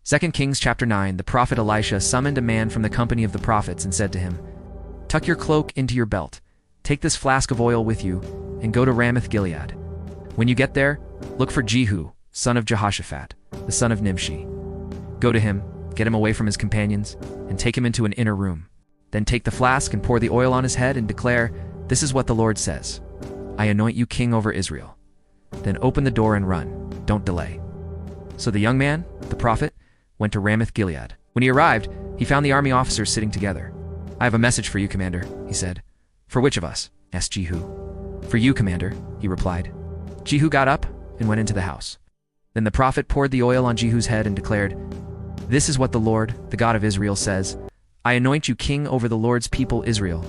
2 Kings chapter 9. The prophet Elisha summoned a man from the company of the prophets and said to him, "Tuck your cloak into your belt, take this flask of oil with you, and go to Ramoth Gilead. When you get there, look for Jehu, son of Jehoshaphat, the son of Nimshi. Go to him, get him away from his companions, and take him into an inner room. Then take the flask and pour the oil on his head and declare, 'This is what the Lord says. I anoint you king over Israel.' Then open the door and run. Don't delay." So the young man, the prophet, went to Ramoth Gilead. When he arrived, he found the army officers sitting together. "I have a message for you, commander," he said. "For which of us?" asked Jehu. "For you, commander," he replied. Jehu got up and went into the house. Then the prophet poured the oil on Jehu's head and declared, "This is what the Lord, the God of Israel, says. I anoint you king over the Lord's people Israel.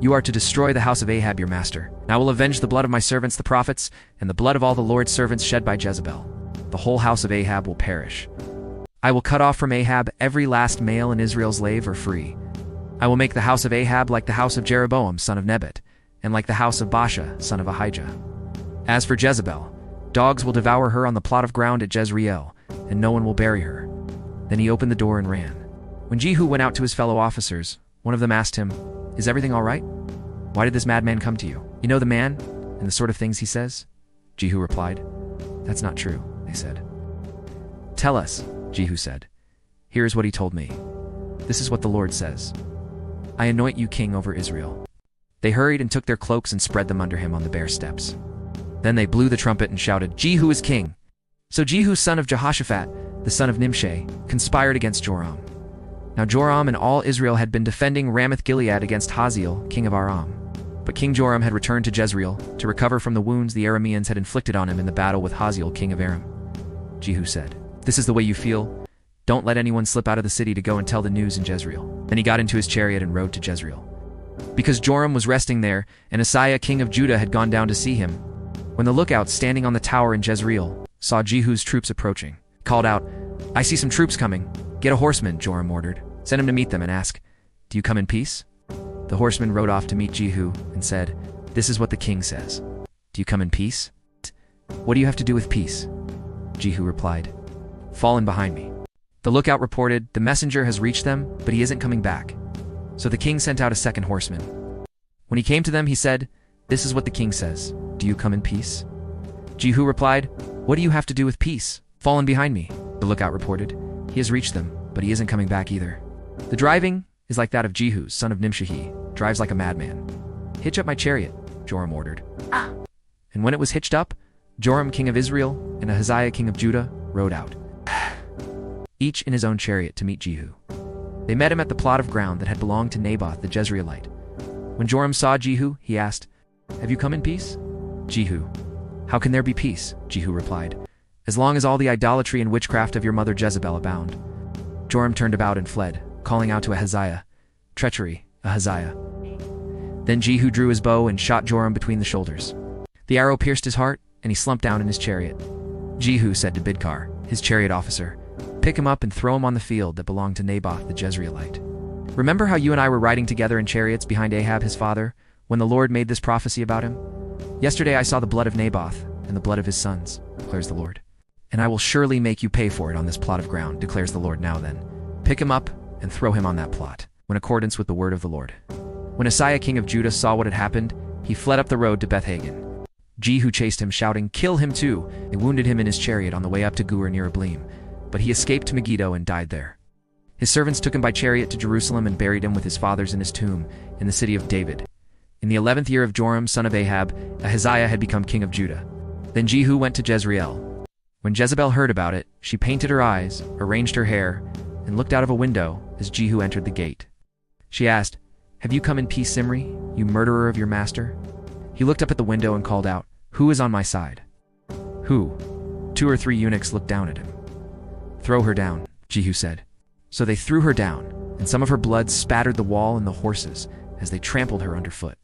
You are to destroy the house of Ahab your master. And I will avenge the blood of my servants the prophets, and the blood of all the Lord's servants shed by Jezebel. The whole house of Ahab will perish. I will cut off from Ahab every last male in Israel's slave or free. I will make the house of Ahab like the house of Jeroboam son of Nebat, and like the house of Baasha son of Ahijah. As for Jezebel, dogs will devour her on the plot of ground at Jezreel, and no one will bury her." Then he opened the door and ran. When Jehu went out to his fellow officers, one of them asked him, "Is everything all right? Why did this madman come to you? You know the man and the sort of things he says?" Jehu replied, "That's not true," they said. "Tell us," Jehu said. "Here is what he told me. This is what the Lord says. I anoint you king over Israel." They hurried and took their cloaks and spread them under him on the bare steps. Then they blew the trumpet and shouted, "Jehu is king!" So Jehu son of Jehoshaphat, the son of Nimshi-he, conspired against Joram. Now Joram and all Israel had been defending Ramoth Gilead against Hazael, king of Aram. But King Joram had returned to Jezreel to recover from the wounds the Arameans had inflicted on him in the battle with Hazael, king of Aram. Jehu said, "This is the way you feel? Don't let anyone slip out of the city to go and tell the news in Jezreel." Then he got into his chariot and rode to Jezreel. Because Joram was resting there, and Ahaziah, king of Judah, had gone down to see him. When the lookout standing on the tower in Jezreel saw Jehu's troops approaching, he called out, "I see some troops coming. Get a horseman," Joram ordered. "Send him to meet them and ask, 'Do you come in peace?'" The horseman rode off to meet Jehu and said, "This is what the king says. Do you come in peace?" "What do you have to do with peace?" Jehu replied, "Fall in behind me." The lookout reported, "The messenger has reached them, but he isn't coming back." So the king sent out a second horseman. When he came to them, he said, "This is what the king says. Do you come in peace?" Jehu replied, "What do you have to do with peace? Fall in behind me." The lookout reported, "He has reached them, but he isn't coming back either." The driving is like that of Jehu, son of Nimshi-he, drives like a madman. "Hitch up my chariot," Joram ordered. And when it was hitched up, Joram king of Israel and Ahaziah king of Judah rode out, each in his own chariot to meet Jehu. They met him at the plot of ground that had belonged to Naboth the Jezreelite. When Joram saw Jehu, he asked, "Have you come in peace?" Jehu, "How can there be peace?" Jehu replied, "As long as all the idolatry and witchcraft of your mother Jezebel abound." Joram turned about and fled, calling out to Ahaziah, "Treachery, Ahaziah." Then Jehu drew his bow and shot Joram between the shoulders. The arrow pierced his heart, and he slumped down in his chariot. Jehu said to Bidkar, his chariot officer, "Pick him up and throw him on the field that belonged to Naboth the Jezreelite. Remember how you and I were riding together in chariots behind Ahab his father, when the Lord made this prophecy about him? Yesterday I saw the blood of Naboth and the blood of his sons, declares the Lord. And I will surely make you pay for it on this plot of ground, declares the Lord. Now then, pick him up and throw him on that plot, in accordance with the word of the Lord." When Ahaziah king of Judah saw what had happened, he fled up the road to Beth-hagen. Jehu chased him, shouting, "Kill him too!" They wounded him in his chariot on the way up to Gur near Ablim, but he escaped to Megiddo and died there. His servants took him by chariot to Jerusalem and buried him with his fathers in his tomb in the city of David. In the 11th year of Joram son of Ahab, Ahaziah had become king of Judah. Then Jehu went to Jezreel. When Jezebel heard about it, she painted her eyes, arranged her hair, and looked out of a window as Jehu entered the gate. She asked, "Have you come in peace, Zimri, you murderer of your master?" He looked up at the window and called out, "Who is on my side?" "Who?" 2 or 3 eunuchs looked down at him. "Throw her down," Jehu said. So they threw her down, and some of her blood spattered the wall and the horses as they trampled her underfoot.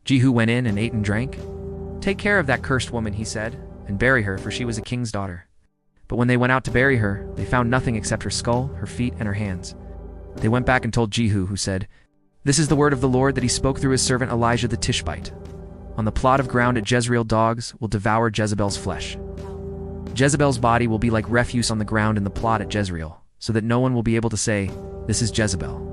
Jehu went in and ate and drank. "Take care of that cursed woman," he said, "and bury her, for she was a king's daughter." But when they went out to bury her, they found nothing except her skull, her feet, and her hands. They went back and told Jehu, who said, "This is the word of the Lord that he spoke through his servant Elijah the Tishbite. On the plot of ground at Jezreel, dogs will devour Jezebel's flesh." Jezebel's body will be like refuse on the ground in the plot at Jezreel, so that no one will be able to say, 'This is Jezebel.'"